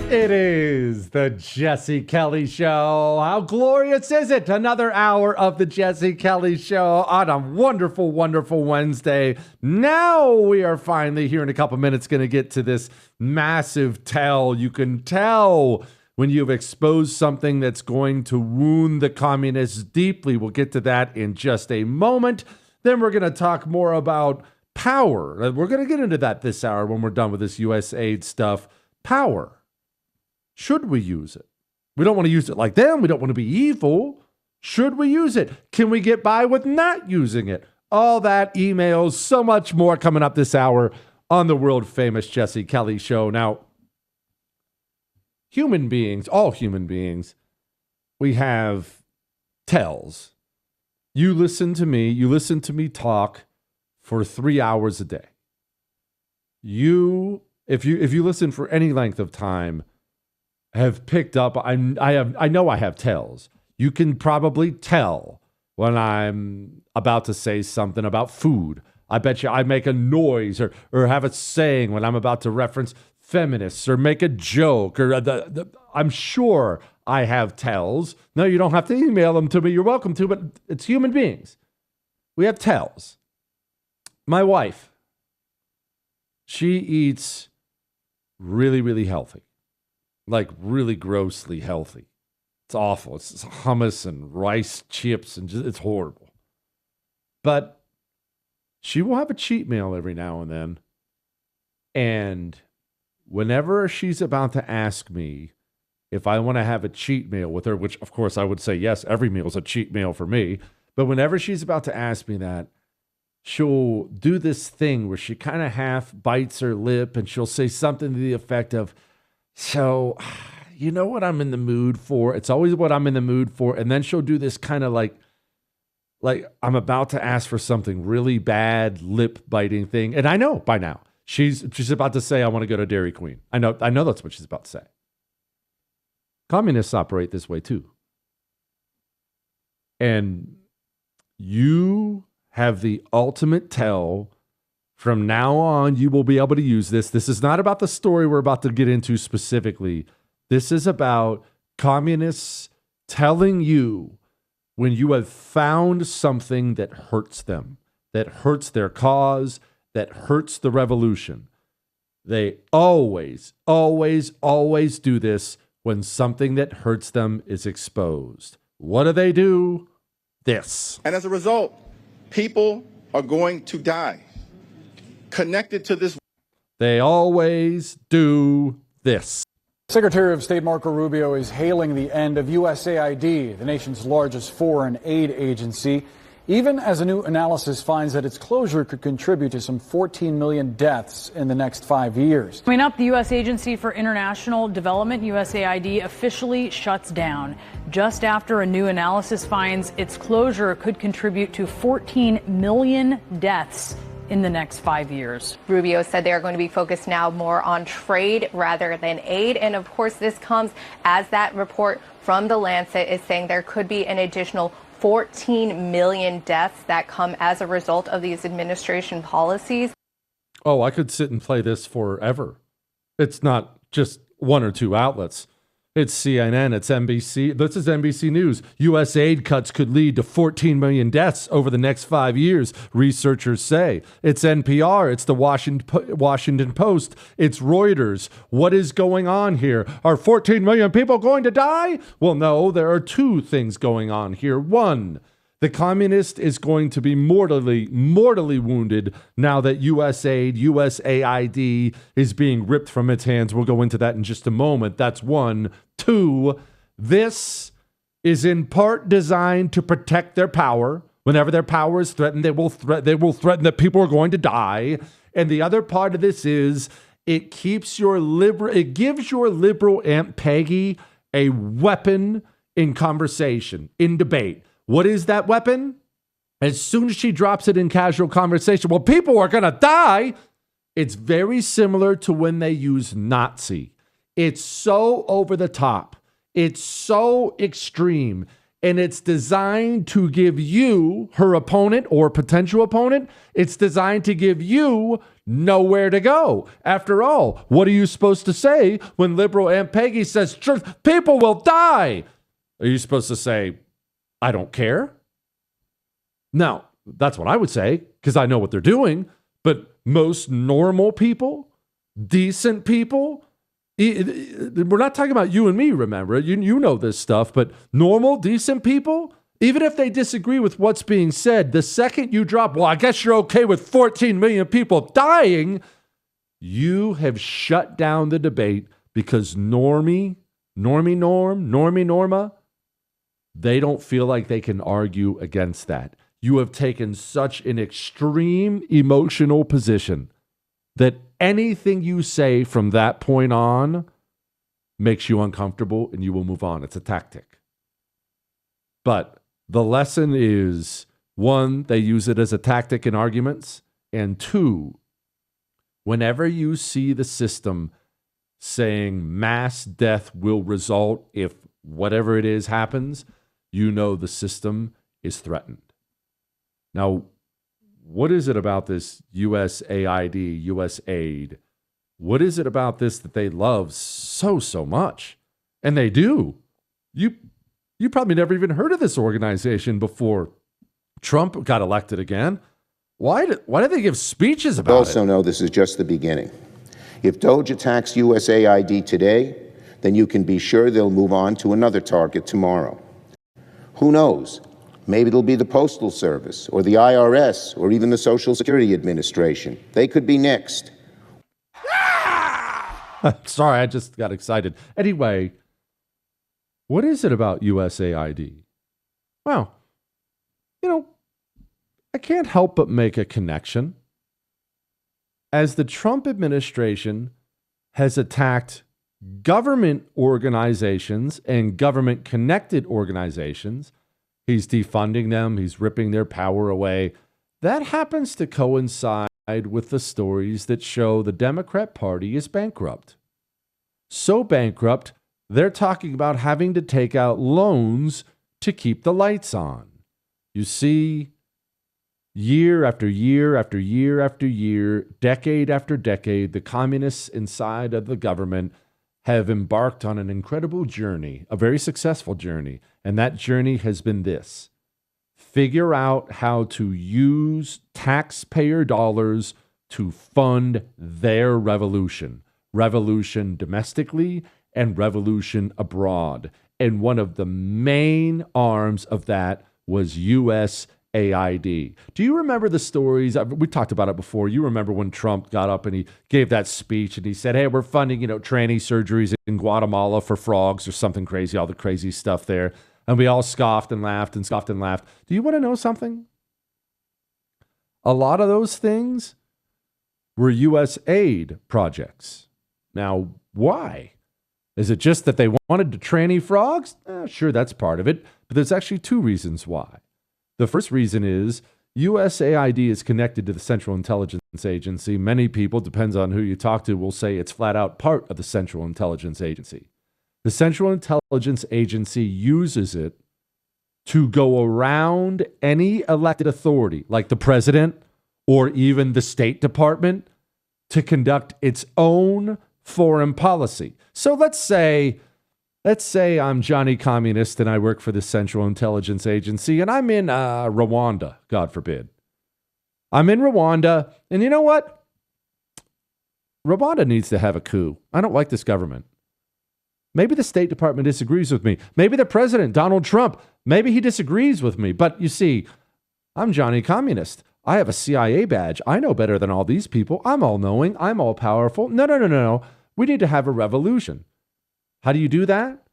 It is the Jesse Kelly Show. How glorious is it? Another hour of the Jesse Kelly Show on a wonderful, wonderful Wednesday. Now we are finally here in a couple minutes going to get to this massive tell. You can tell when you've exposed something that's going to wound the communists deeply. We'll get to that in just a moment. Then we're going to talk more about power. We're going to get into that this hour when we're done with this USAID stuff. Power. Should we use it? We don't want to use it like them. We don't want to be evil. Should we use it? Can we get by with not using it? All that, emails, so much more coming up this hour on the world famous Jesse Kelly Show. Now, human beings, all human beings, we have tells. You listen to me talk for 3 hours a day. If you listen for any length of time, have picked up, I know I have tells. You can probably tell when I'm about to say something about food. I bet you I make a noise or have a saying when I'm about to reference feminists or make a joke or I'm sure I have tells. No, you don't have to email them to me. You're welcome to, but it's human beings. We have tells. My wife, she eats really, really healthy. Like really grossly healthy. It's awful. It's hummus and rice chips and it's horrible. But she will have a cheat meal every now and then. And whenever she's about to ask me if I want to have a cheat meal with her, which of course I would say yes, every meal is a cheat meal for me. But whenever she's about to ask me that, she'll do this thing where she kind of half bites her lip and she'll say something to the effect of, so, you know what I'm in the mood for? It's always what I'm in the mood for. And then she'll do this kind of like I'm about to ask for something really bad, lip biting thing. And I know by now she's about to say, I want to go to Dairy Queen. I know that's what she's about to say. Communists operate this way too. And you have the ultimate tell. From now on, you will be able to use this. This is not about the story we're about to get into specifically. This is about communists telling you when you have found something that hurts them, that hurts their cause, that hurts the revolution. They always, always, always do this when something that hurts them is exposed. What do? This. And as a result, people are going to die. Connected to this. They always do this. Secretary of State Marco Rubio is hailing the end of USAID, the nation's largest foreign aid agency, even as a new analysis finds that its closure could contribute to some 14 million deaths in the next 5 years. Coming up, the U.S. Agency for International Development, USAID, officially shuts down just after a new analysis finds its closure could contribute to 14 million deaths in the next 5 years. Rubio said they are going to be focused now more on trade rather than aid. And of course, this comes as that report from The Lancet is saying there could be an additional 14 million deaths that come as a result of these administration policies. Oh, I could sit and play this forever. It's not just one or two outlets. It's CNN, it's NBC. This is NBC News. U.S. aid cuts could lead to 14 million deaths over the next 5 years, researchers say. It's NPR, it's the Washington Post, it's Reuters. What is going on here? Are 14 million people going to die? Well, no, there are two things going on here. One, the communist is going to be mortally wounded now that USAID is being ripped from its hands. We'll go into that in just a moment. That's one. Two, this is in part designed to protect their power. Whenever their power is threatened, they will threaten that people are going to die. And the other part of this is it gives your liberal Aunt Peggy a weapon in conversation, in debate. What is that weapon? As soon as she drops it in casual conversation, well, people are going to die. It's very similar to when they use Nazi. It's so over the top. It's so extreme. and it's designed to give you, her opponent or potential opponent, it's designed to give you nowhere to go. After all, what are you supposed to say when liberal Aunt Peggy says, people will die? Are you supposed to say, I don't care? Now, that's what I would say, because I know what they're doing. But most normal people, decent people, we're not talking about you and me, remember? You know this stuff, but normal, decent people, even if they disagree with what's being said, the second you drop, well, I guess you're okay with 14 million people dying, you have shut down the debate because Norma, they don't feel like they can argue against that. You have taken such an extreme emotional position that anything you say from that point on makes you uncomfortable and you will move on. It's a tactic. But the lesson is, one, they use it as a tactic in arguments, and two, whenever you see the system saying mass death will result if whatever it is happens, you know the system is threatened. Now, what is it about this USAID, USAID? What is it about this that they love so much? And they do. You probably never even heard of this organization before Trump got elected again. Why do they give speeches about it? We also know this is just the beginning. If DOGE attacks USAID today, then you can be sure they'll move on to another target tomorrow. Who knows? Maybe it'll be the Postal Service or the IRS or even the Social Security Administration. They could be next. Sorry, I just got excited. Anyway, what is it about USAID? Well, I can't help but make a connection. As the Trump administration has attacked government organizations and government-connected organizations, he's defunding them. He's ripping their power away. That happens to coincide with the stories that show the Democrat Party is bankrupt. So bankrupt, they're talking about having to take out loans to keep the lights on. You see, year after year after year after year, decade after decade, the communists inside of the government have embarked on an incredible journey, a very successful journey. And that journey has been this: figure out how to use taxpayer dollars to fund their revolution domestically and revolution abroad. And one of the main arms of that was USAID. Do you remember the stories? We talked about it before. You remember when Trump got up and he gave that speech and he said, hey, we're funding, tranny surgeries in Guatemala for frogs or something crazy, all the crazy stuff there. And we all scoffed and laughed and scoffed and laughed. Do you want to know something? A lot of those things were USAID projects. Now, why? Is it just that they wanted to tranny frogs? Sure, that's part of it. But there's actually two reasons why. The first reason is USAID is connected to the Central Intelligence Agency. Many people, depends on who you talk to, will say it's flat out part of the Central Intelligence Agency. The Central Intelligence Agency uses it to go around any elected authority, like the president or even the State Department, to conduct its own foreign policy. So let's say I'm Johnny Communist and I work for the Central Intelligence Agency and I'm in Rwanda, God forbid. I'm in Rwanda, and you know what? Rwanda needs to have a coup. I don't like this government. Maybe the State Department disagrees with me. Maybe the president, Donald Trump, maybe he disagrees with me. But you see, I'm Johnny Communist. I have a CIA badge. I know better than all these people. I'm all-knowing. I'm all-powerful. No. We need to have a revolution. How do you do that?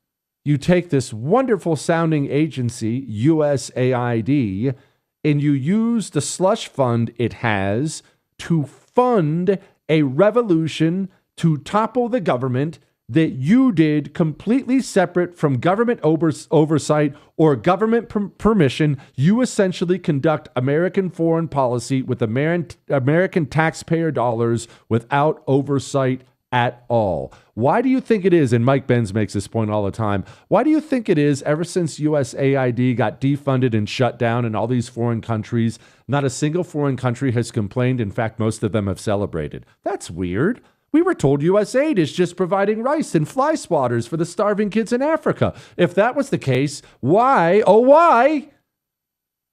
You take this wonderful sounding agency, USAID, and you use the slush fund it has to fund a revolution to topple the government that you did completely separate from government oversight or government permission. You essentially conduct American foreign policy with American taxpayer dollars without oversight at all. Why do you think it is, and Mike Benz makes this point all the time, why do you think it is ever since USAID got defunded and shut down in all these foreign countries, not a single foreign country has complained? In fact, most of them have celebrated. That's weird. We were told USAID is just providing rice and fly swatters for the starving kids in Africa. If that was the case, why, oh why?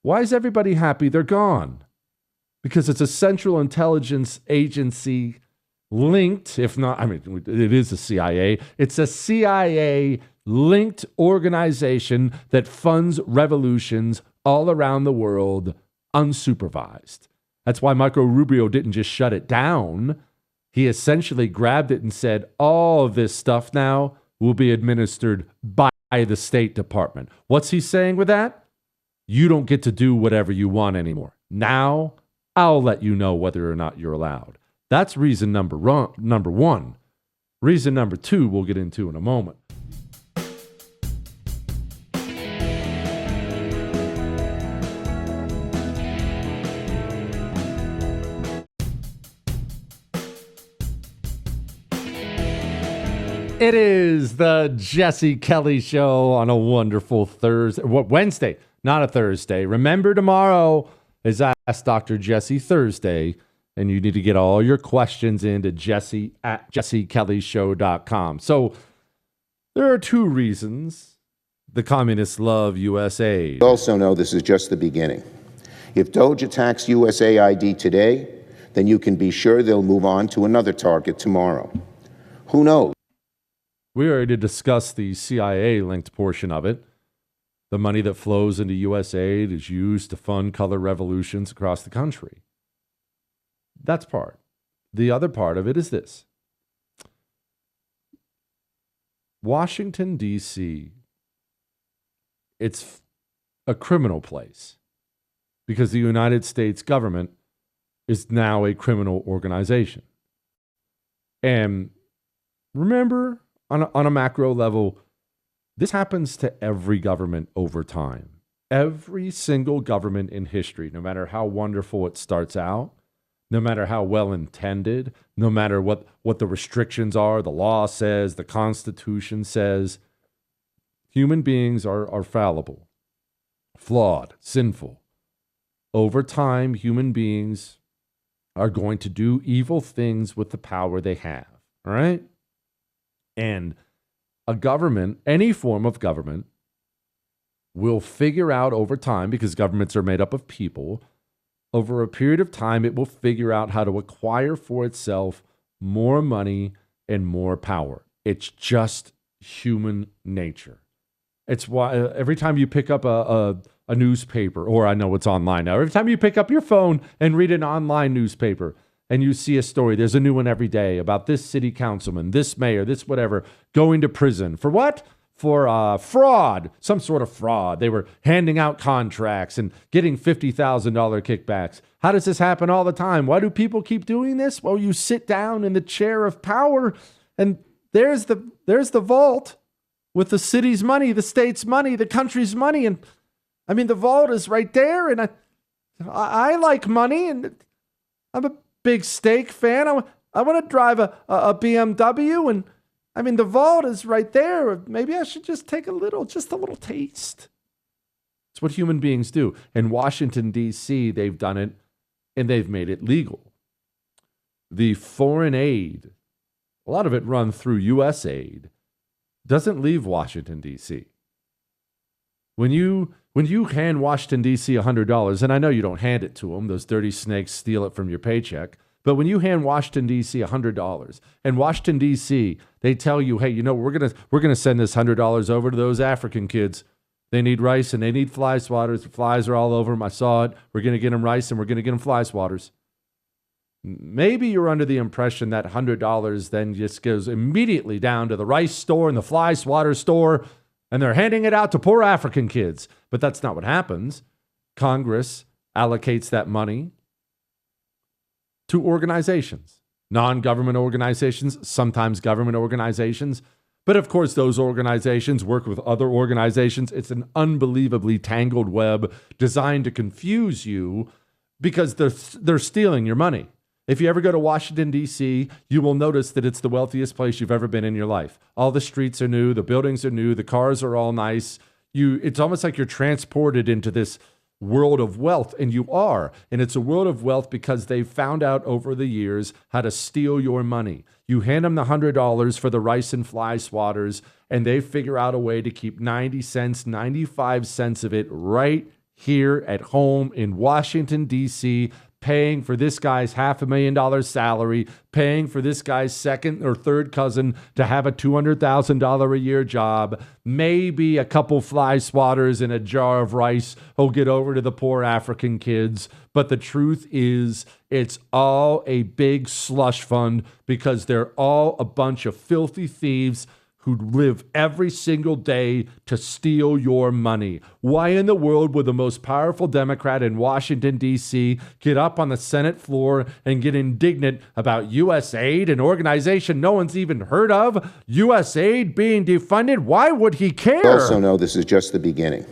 Why is everybody happy they're gone? Because it's a Central Intelligence Agency linked, if not, I mean, it is a CIA. It's a CIA linked organization that funds revolutions all around the world unsupervised. That's why Marco Rubio didn't just shut it down. He essentially grabbed it and said, all of this stuff now will be administered by the State Department. What's he saying with that? You don't get to do whatever you want anymore. Now, I'll let you know whether or not you're allowed. That's reason number one. Reason number two, we'll get into in a moment. It is the Jesse Kelly Show on a wonderful Thursday. Wednesday, not a Thursday. Remember, tomorrow is Ask Dr. Jesse Thursday, and you need to get all your questions into Jesse at jessekellyshow.com. So there are two reasons the communists love USAID. We also know this is just the beginning. If Doge attacks USAID today, then you can be sure they'll move on to another target tomorrow. Who knows? We already discussed the CIA-linked portion of it. The money that flows into USAID is used to fund color revolutions across the country. That's part. The other part of it is this. Washington, D.C., it's a criminal place because the United States government is now a criminal organization. And remember, on a macro level, this happens to every government over time. Every single government in history, no matter how wonderful it starts out, no matter how well intended, no matter what the restrictions are, the law says, the Constitution says, human beings are fallible, flawed, sinful. Over time, human beings are going to do evil things with the power they have, all right? And a government, any form of government, will figure out over time, because governments are made up of people, over a period of time, it will figure out how to acquire for itself more money and more power. It's just human nature. It's why every time you pick up a newspaper, or I know it's online now, every time you pick up your phone and read an online newspaper, and you see a story, there's a new one every day about this city councilman, this mayor, this whatever, going to prison. For what? For fraud, some sort of fraud. They were handing out contracts and getting $50,000 kickbacks. How does this happen all the time? Why do people keep doing this? Well, you sit down in the chair of power, and there's the vault with the city's money, the state's money, the country's money. And I mean, the vault is right there, and I like money, and I'm a big steak fan. I want to drive a BMW, and I mean, the vault is right there. Maybe I should just take just a little taste. It's what human beings do. In Washington, D.C., they've done it, and they've made it legal. The foreign aid, a lot of it run through USAID, doesn't leave Washington, D.C. When you hand Washington, D.C. $100, and I know you don't hand it to them, those dirty snakes steal it from your paycheck, but when you hand Washington, D.C. $100, and Washington, D.C., they tell you, hey, you know, we're gonna send this $100 over to those African kids. They need rice and they need fly swatters. The flies are all over them. I saw it. We're going to get them rice and we're going to get them fly swatters. Maybe you're under the impression that $100 then just goes immediately down to the rice store and the fly swatter store, and they're handing it out to poor African kids. But that's not what happens. Congress allocates that money to organizations, non-government organizations, sometimes government organizations. But of course, those organizations work with other organizations. It's an unbelievably tangled web designed to confuse you because they're stealing your money. If you ever go to Washington, D.C., you will notice that it's the wealthiest place you've ever been in your life. All the streets are new, the buildings are new, the cars are all nice. It's almost like you're transported into this world of wealth, and you are. And it's a world of wealth because they've found out over the years how to steal your money. You hand them the $100 for the rice and fly swatters, and they figure out a way to keep 90 cents, 95 cents of it right here at home in Washington, D.C., paying for this guy's $500,000 salary, paying for this guy's second or third cousin to have a $200,000 a year job, maybe a couple fly swatters and a jar of rice will get over to the poor African kids. But the truth is, it's all a big slush fund because they're all a bunch of filthy thieves who live every single day to steal your money. Why in the world would the most powerful Democrat in Washington, D.C. get up on the Senate floor and get indignant about USAID, an organization no one's even heard of? USAID being defunded? Why would he care? We also know this is just the beginning.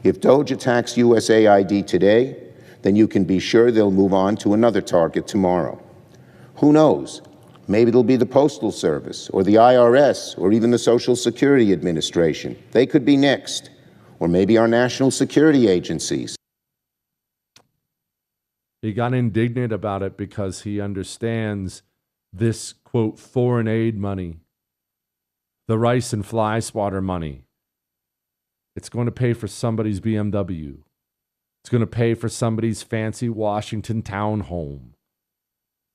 If DOGE attacks USAID today, then you can be sure they'll move on to another target tomorrow. Who knows? Maybe it'll be the Postal Service or the IRS or even the Social Security Administration. They could be next. Or maybe our national security agencies. He got indignant about it because he understands this, quote, foreign aid money, the rice and fly swatter money. It's going to pay for somebody's BMW. It's going to pay for somebody's fancy Washington townhome.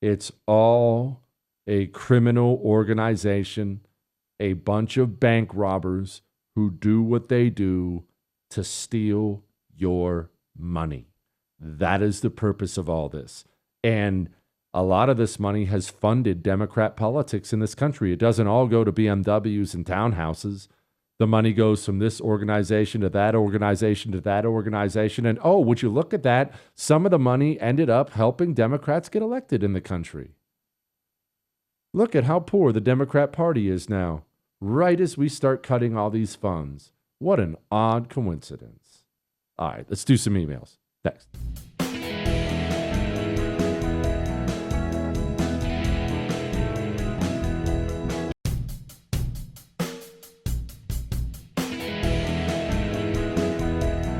It's all a criminal organization, a bunch of bank robbers who do what they do to steal your money. That is the purpose of all this. And a lot of this money has funded Democrat politics in this country. It doesn't all go to BMWs and townhouses. The money goes from this organization to that organization to that organization. And oh, would you look at that? Some of the money ended up helping Democrats get elected in the country. Look at how poor the Democrat Party is now, right as we start cutting all these funds. What an odd coincidence. All right, let's do some emails. Next.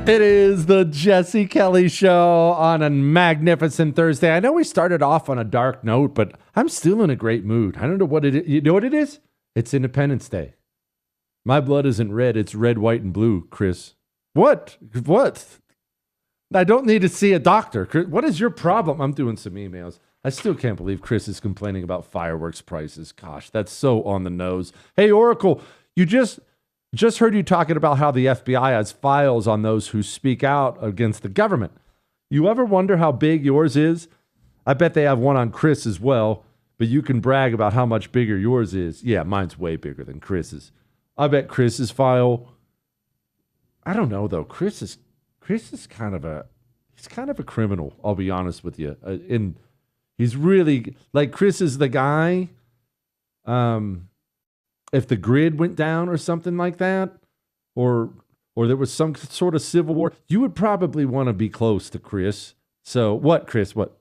It is the Jesse Kelly Show on a magnificent Thursday. I know we started off on a dark note, but I'm still in a great mood. I don't know what it is. You know what it is? It's Independence Day. My blood isn't red. It's red, white, and blue, Chris. What? I don't need to see a doctor. Chris, what is your problem? I'm doing some emails. I still can't believe Chris is complaining about fireworks prices. Gosh, that's so on the nose. Hey, Oracle, you just heard you talking about how the FBI has files on those who speak out against the government. You ever wonder how big yours is? I bet they have one on Chris as well, but you can brag about how much bigger yours is. Yeah, mine's way bigger than Chris's. I bet Chris's file, I don't know though. Chris is kind of a criminal, I'll be honest with you. And he's really, like, Chris is the guy, if the grid went down or something like that, or there was some sort of civil war, you would probably want to be close to Chris. So what, Chris? What?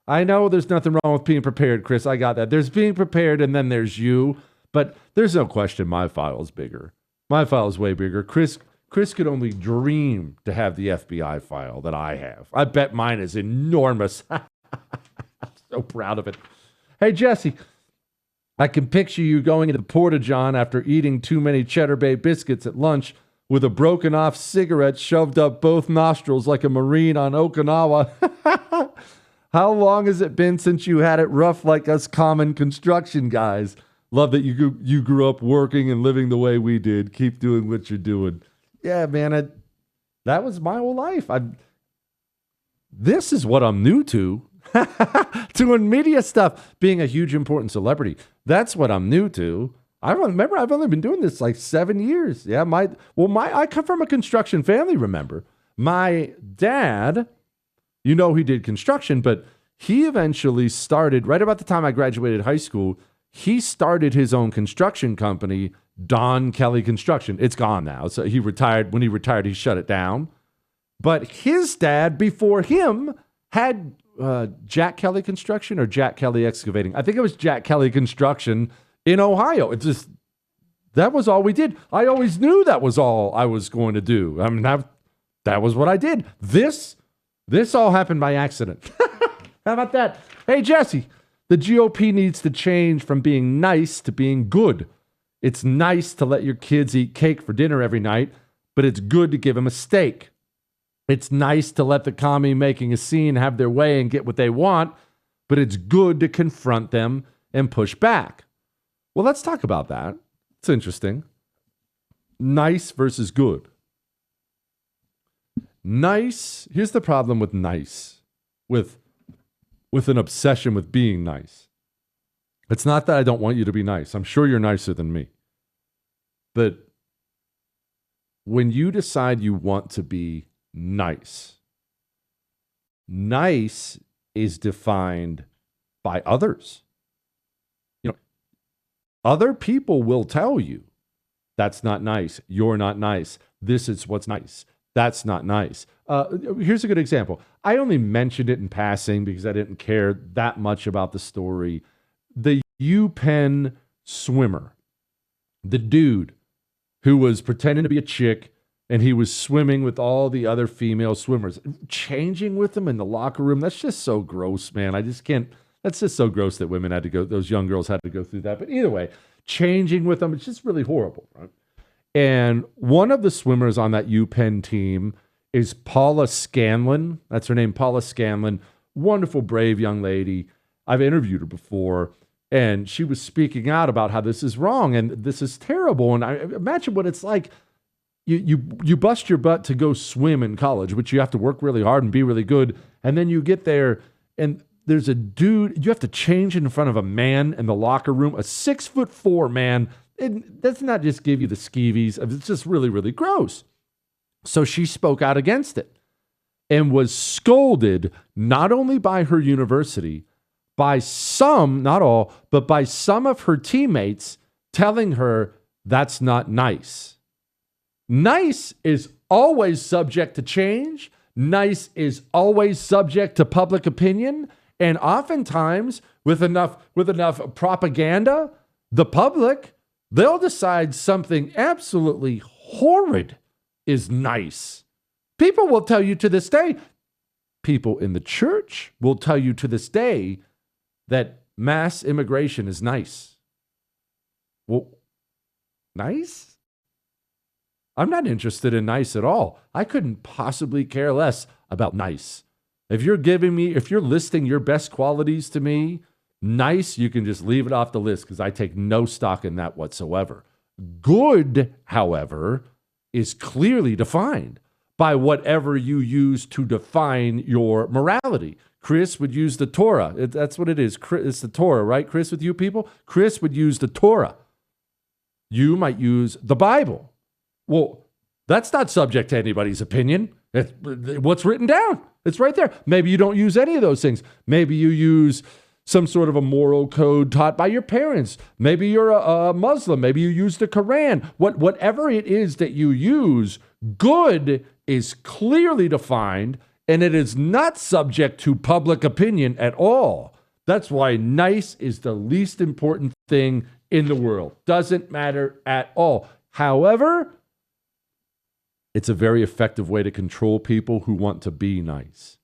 I know there's nothing wrong with being prepared, Chris. I got that. There's being prepared, and then there's you. But there's no question my file is bigger. My file is way bigger. Chris could only dream to have the FBI file that I have. I bet mine is enormous. I'm so proud of it. Hey, Jesse. I can picture you going into the Porta-John after eating too many Cheddar Bay biscuits at lunch with a broken off cigarette shoved up both nostrils like a Marine on Okinawa. How long has it been since you had it rough like us common construction guys? Love that you grew up working and living the way we did. Keep doing what you're doing. Yeah, man, that was my whole life. This is what I'm new to. Doing media stuff, being a huge important celebrity. That's what I'm new to. I've only been doing this like 7 years. Yeah, I come from a construction family, remember. My dad, he did construction, but he eventually started, right about the time I graduated high school, he started his own construction company, Don Kelly Construction. It's gone now. So he retired. When he retired, he shut it down. But his dad, before him, had Jack Kelly Construction or Jack Kelly Excavating? I think it was Jack Kelly Construction in Ohio. It's just, that was all we did. I always knew that was all I was going to do. I mean, that was what I did. This all happened by accident. How about that? Hey, Jesse, the GOP needs to change from being nice to being good. It's nice to let your kids eat cake for dinner every night, but it's good to give them a steak. It's nice to let the commie making a scene have their way and get what they want, but it's good to confront them and push back. Well, let's talk about that. It's interesting. Nice versus good. Nice, here's the problem with nice, with an obsession with being nice. It's not that I don't want you to be nice. I'm sure you're nicer than me. But when you decide you want to be nice, nice is defined by others. You know, other people will tell you, that's not nice. You're not nice. This is what's nice. That's not nice. Here's a good example. I only mentioned it in passing because I didn't care that much about the story. The UPenn swimmer, the dude who was pretending to be a chick and he was swimming with all the other female swimmers, changing with them in the locker room. That's just so gross, man. I just can't. That's just so gross that women had to go, those young girls had to go through that. But either way, changing with them, it's just really horrible, right? And one of the swimmers on that UPenn team is Paula Scanlon. That's her name, Paula Scanlon. Wonderful, brave young lady. I've interviewed her before, and she was speaking out about how this is wrong and this is terrible. And I imagine what it's like. You bust your butt to go swim in college, which you have to work really hard and be really good. And then you get there, and there's a dude, you have to change in front of a man in the locker room, a 6'4" man. It does not just give you the skeevies. It's just really, really gross. So she spoke out against it and was scolded not only by her university, by some, not all, but by some of her teammates telling her that's not nice. Nice is always subject to change. Nice is always subject to public opinion. And oftentimes, with enough propaganda, the public, they'll decide something absolutely horrid is nice. People will tell you to this day, people in the church will tell you to this day that mass immigration is nice. Well, nice? I'm not interested in nice at all. I couldn't possibly care less about nice. If you're listing your best qualities to me, nice, you can just leave it off the list because I take no stock in that whatsoever. Good, however, is clearly defined by whatever you use to define your morality. Chris would use the Torah. That's what it is. It's the Torah, right, Chris, with you people? Chris would use the Torah. You might use the Bible. Well, that's not subject to anybody's opinion. It's what's written down. It's right there. Maybe you don't use any of those things. Maybe you use some sort of a moral code taught by your parents. Maybe you're a Muslim. Maybe you use the Quran. Whatever it is that you use, good is clearly defined, and it is not subject to public opinion at all. That's why nice is the least important thing in the world. Doesn't matter at all. However, it's a very effective way to control people who want to be nice.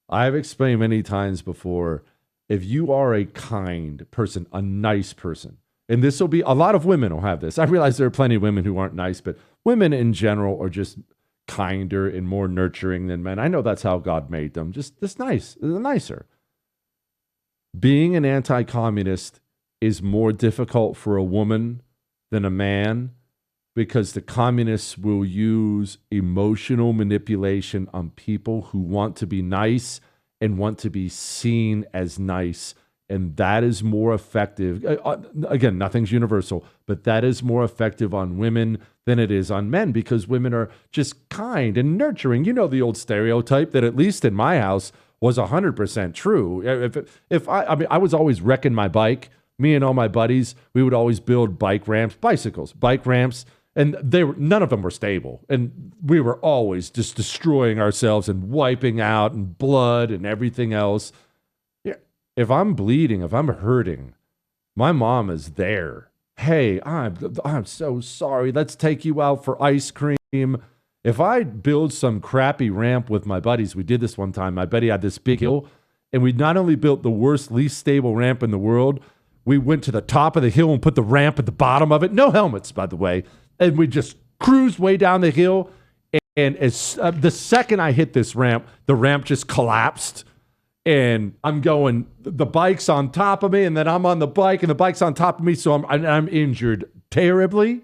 I've explained many times before, if you are a kind person, a nice person, and this will be, a lot of women will have this. I realize there are plenty of women who aren't nice, but women in general are just kinder and more nurturing than men. I know that's how God made them. Just nice, nicer. Being an anti-communist is more difficult for a woman than a man, because the communists will use emotional manipulation on people who want to be nice and want to be seen as nice. And that is more effective. Again, nothing's universal, but that is more effective on women than it is on men, because women are just kind and nurturing. You know, the old stereotype that, at least in my house, was 100% true. I was always wrecking my bike. Me and all my buddies, we would always build bike ramps, And none of them were stable. And we were always just destroying ourselves and wiping out and blood and everything else. Yeah. If I'm bleeding, if I'm hurting, my mom is there. Hey, I'm so sorry. Let's take you out for ice cream. If I build some crappy ramp with my buddies, we did this one time. My buddy had this big hill, and we not only built the worst, least stable ramp in the world, we went to the top of the hill and put the ramp at the bottom of it. No helmets, by the way. And we just cruised way down the hill. And as the second I hit this ramp, the ramp just collapsed. And I'm going, the bike's on top of me, and then I'm on the bike, and the bike's on top of me. So I'm injured terribly.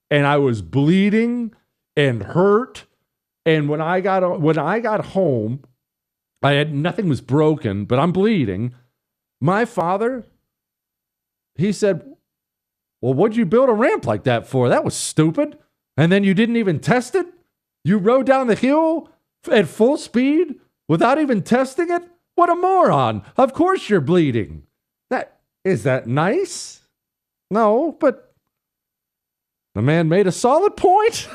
And I was bleeding and hurt. And when I got home, nothing was broken, but I'm bleeding. My father, he said, well, what'd you build a ramp like that for? That was stupid. And then you didn't even test it? You rode down the hill at full speed without even testing it? What a moron. Of course you're bleeding. Is that nice? No, but the man made a solid point.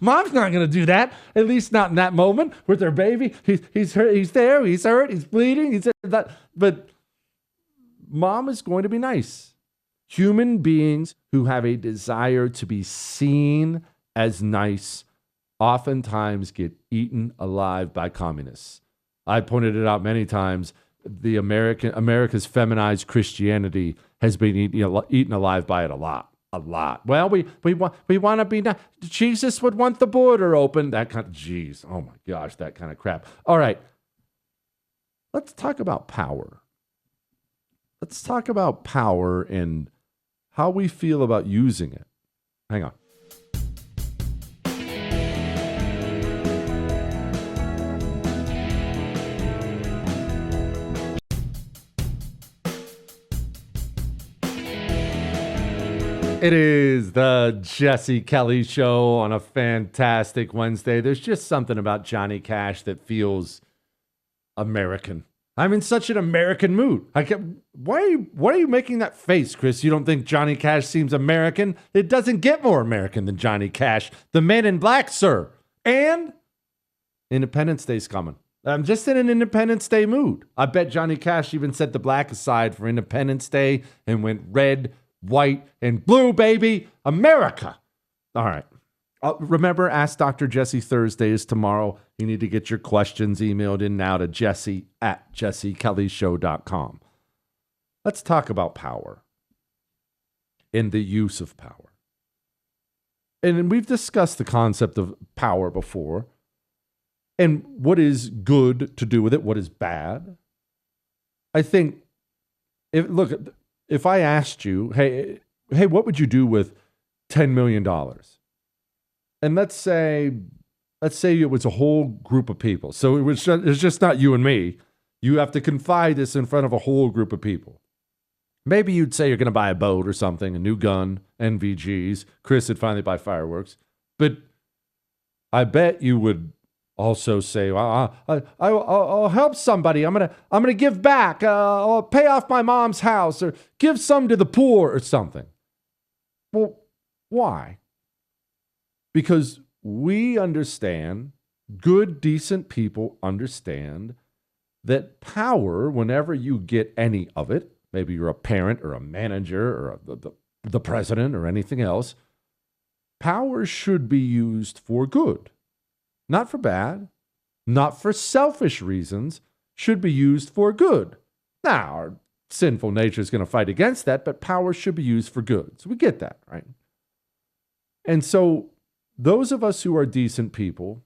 Mom's not going to do that, at least not in that moment with her baby. He's hurt, he's there, he's hurt, he's bleeding. He's that. But mom is going to be nice. Human beings who have a desire to be seen as nice oftentimes get eaten alive by communists. I pointed it out many times. The America's feminized Christianity has been eaten alive by it a lot. Well, we want to be nice. Jesus would want the border open. That kind of, geez, oh my gosh, that kind of crap. All right, let's talk about power. Let's talk about power and how we feel about using it. Hang on. It is the Jesse Kelly Show on a fantastic Wednesday. There's just something about Johnny Cash that feels American. I'm in such an American mood. Why are you making that face, Chris? You don't think Johnny Cash seems American? It doesn't get more American than Johnny Cash. The Men in Black, sir. And Independence Day's coming. I'm just in an Independence Day mood. I bet Johnny Cash even set the black aside for Independence Day and went red, white, and blue, baby. America. All right. Remember, Ask Dr. Jesse Thursday is tomorrow. You need to get your questions emailed in now to jesse@jessekellyshow.com. Let's talk about power and the use of power. And we've discussed the concept of power before and what is good to do with it, what is bad. I think, if I asked you, hey, what would you do with $10 million? And let's say it was a whole group of people. So it's just not you and me. You have to confide this in front of a whole group of people. Maybe you'd say you're going to buy a boat or something, a new gun, NVGs. Chris would finally buy fireworks. But I bet you would also say, I'll help somebody. I'm gonna give back. I'll pay off my mom's house or give some to the poor or something. Well, why? Because we understand, good, decent people understand that power, whenever you get any of it, maybe you're a parent or a manager or the president or anything else, power should be used for good, not for bad, not for selfish reasons, should be used for good. Now, our sinful nature is going to fight against that, but power should be used for good. So we get that, right? And so those of us who are decent people,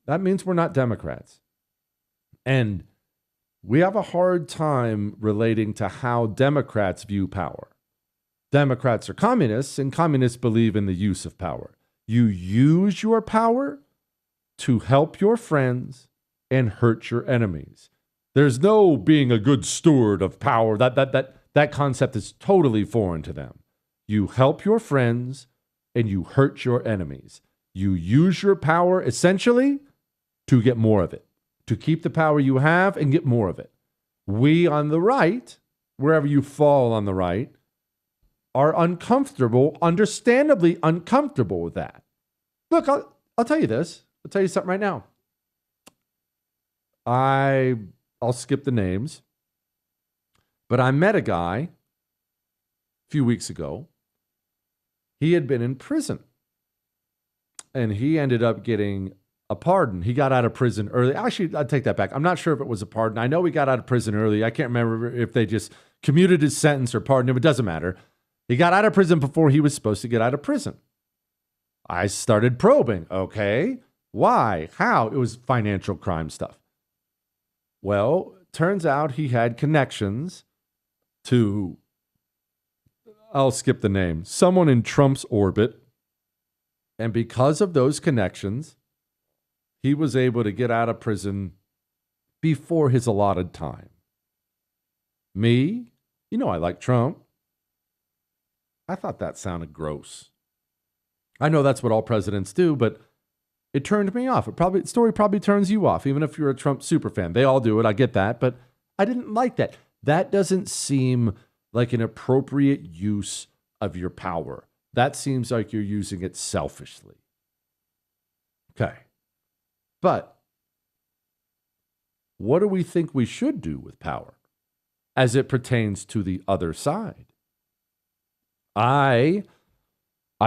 that means we're not Democrats. And we have a hard time relating to how Democrats view power. Democrats are communists, and communists believe in the use of power. You use your power to help your friends and hurt your enemies. There's no being a good steward of power. That concept is totally foreign to them. You help your friends and you hurt your enemies. You use your power essentially to get more of it, to keep the power you have and get more of it. We on the right, wherever you fall on the right, are uncomfortable, understandably uncomfortable with that. Look, I'll tell you this. I'll tell you something right now. I'll skip the names, but I met a guy a few weeks ago. He had been in prison, and he ended up getting a pardon. He got out of prison early. Actually, I take that back. I'm not sure if it was a pardon. I know he got out of prison early. I can't remember if they just commuted his sentence or pardoned him. It doesn't matter. He got out of prison before he was supposed to get out of prison. I started probing. Okay, why? How? It was financial crime stuff. Well, turns out he had connections to, I'll skip the name, someone in Trump's orbit. And because of those connections, he was able to get out of prison before his allotted time. Me, you know I like Trump. I thought that sounded gross. I know that's what all presidents do, but it turned me off. The story probably turns you off, even if you're a Trump superfan. They all do it. I get that, but I didn't like that. That doesn't seem like an appropriate use of your power. That seems like you're using it selfishly. Okay. But what do we think we should do with power as it pertains to the other side? I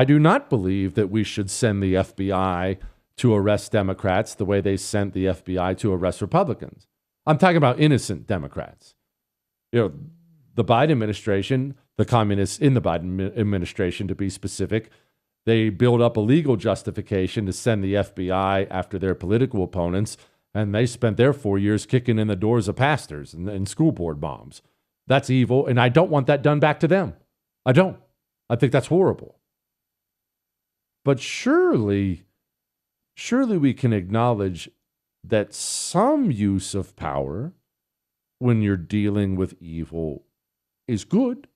do not believe that we should send the FBI to arrest Democrats the way they sent the FBI to arrest Republicans. I'm talking about innocent Democrats. You know, the Biden administration, the communists in the Biden administration, to be specific, they build up a legal justification to send the FBI after their political opponents, and they spent their 4 years kicking in the doors of pastors and school board moms. That's evil, and I don't want that done back to them. I don't. I think that's horrible. But surely we can acknowledge that some use of power when you're dealing with evil is good.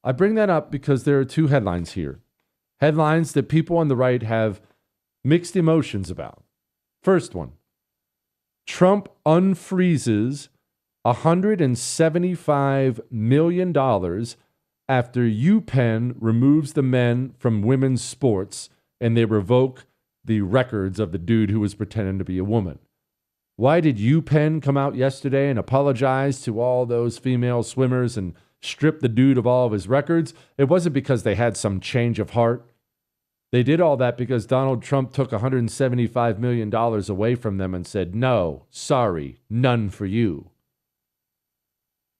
I bring that up because there are two headlines here. Headlines that people on the right have mixed emotions about. First one, Trump unfreezes $175 million after UPenn removes the men from women's sports and they revoke the records of the dude who was pretending to be a woman. Why did UPenn come out yesterday and apologize to all those female swimmers and strip the dude of all of his records? It wasn't because they had some change of heart. They did all that because Donald Trump took $175 million away from them and said, no, sorry, none for you.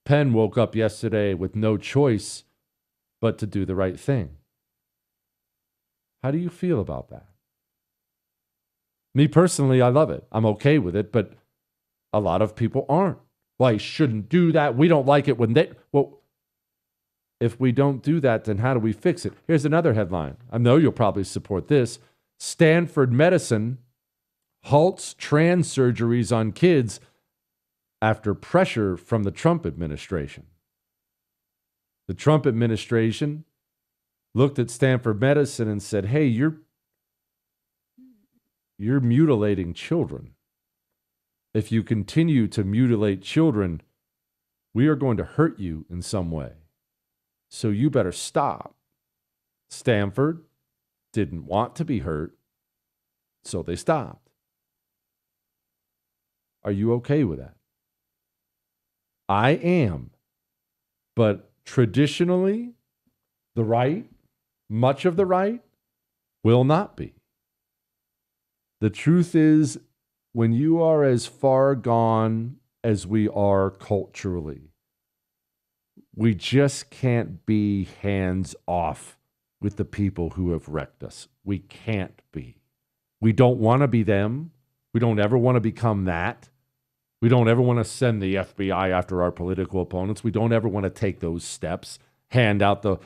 Penn woke up yesterday with no choice but to do the right thing. How do you feel about that? Me personally, I love it. I'm okay with it, but a lot of people aren't. Well, I shouldn't do that. We don't like it when they... Well, if we don't do that, then how do we fix it? Here's another headline. I know you'll probably support this. Stanford Medicine halts trans surgeries on kids after pressure from the Trump administration. The Trump administration looked at Stanford Medicine and said, hey, you're mutilating children. If you continue to mutilate children, we are going to hurt you in some way. So you better stop. Stanford didn't want to be hurt, so they stopped. Are you okay with that? I am. But traditionally, the right, much of the right, will not be. The truth is, when you are as far gone as we are culturally, we just can't be hands off with the people who have wrecked us. We can't be. We don't want to be them. We don't ever want to become that. We don't ever want to send the FBI after our political opponents. We don't ever want to take those steps, hand out the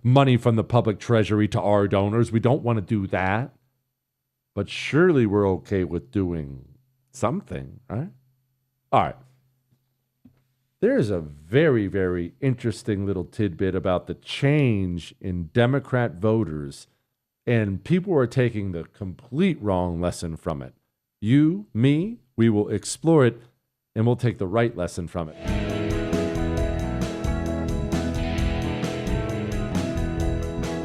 money from the public treasury to our donors. We don't want to do that. But surely we're okay with doing something, right? All right. There's a very, very interesting little tidbit about the change in Democrat voters, and people are taking the complete wrong lesson from it. You, me, we will explore it, and we'll take the right lesson from it.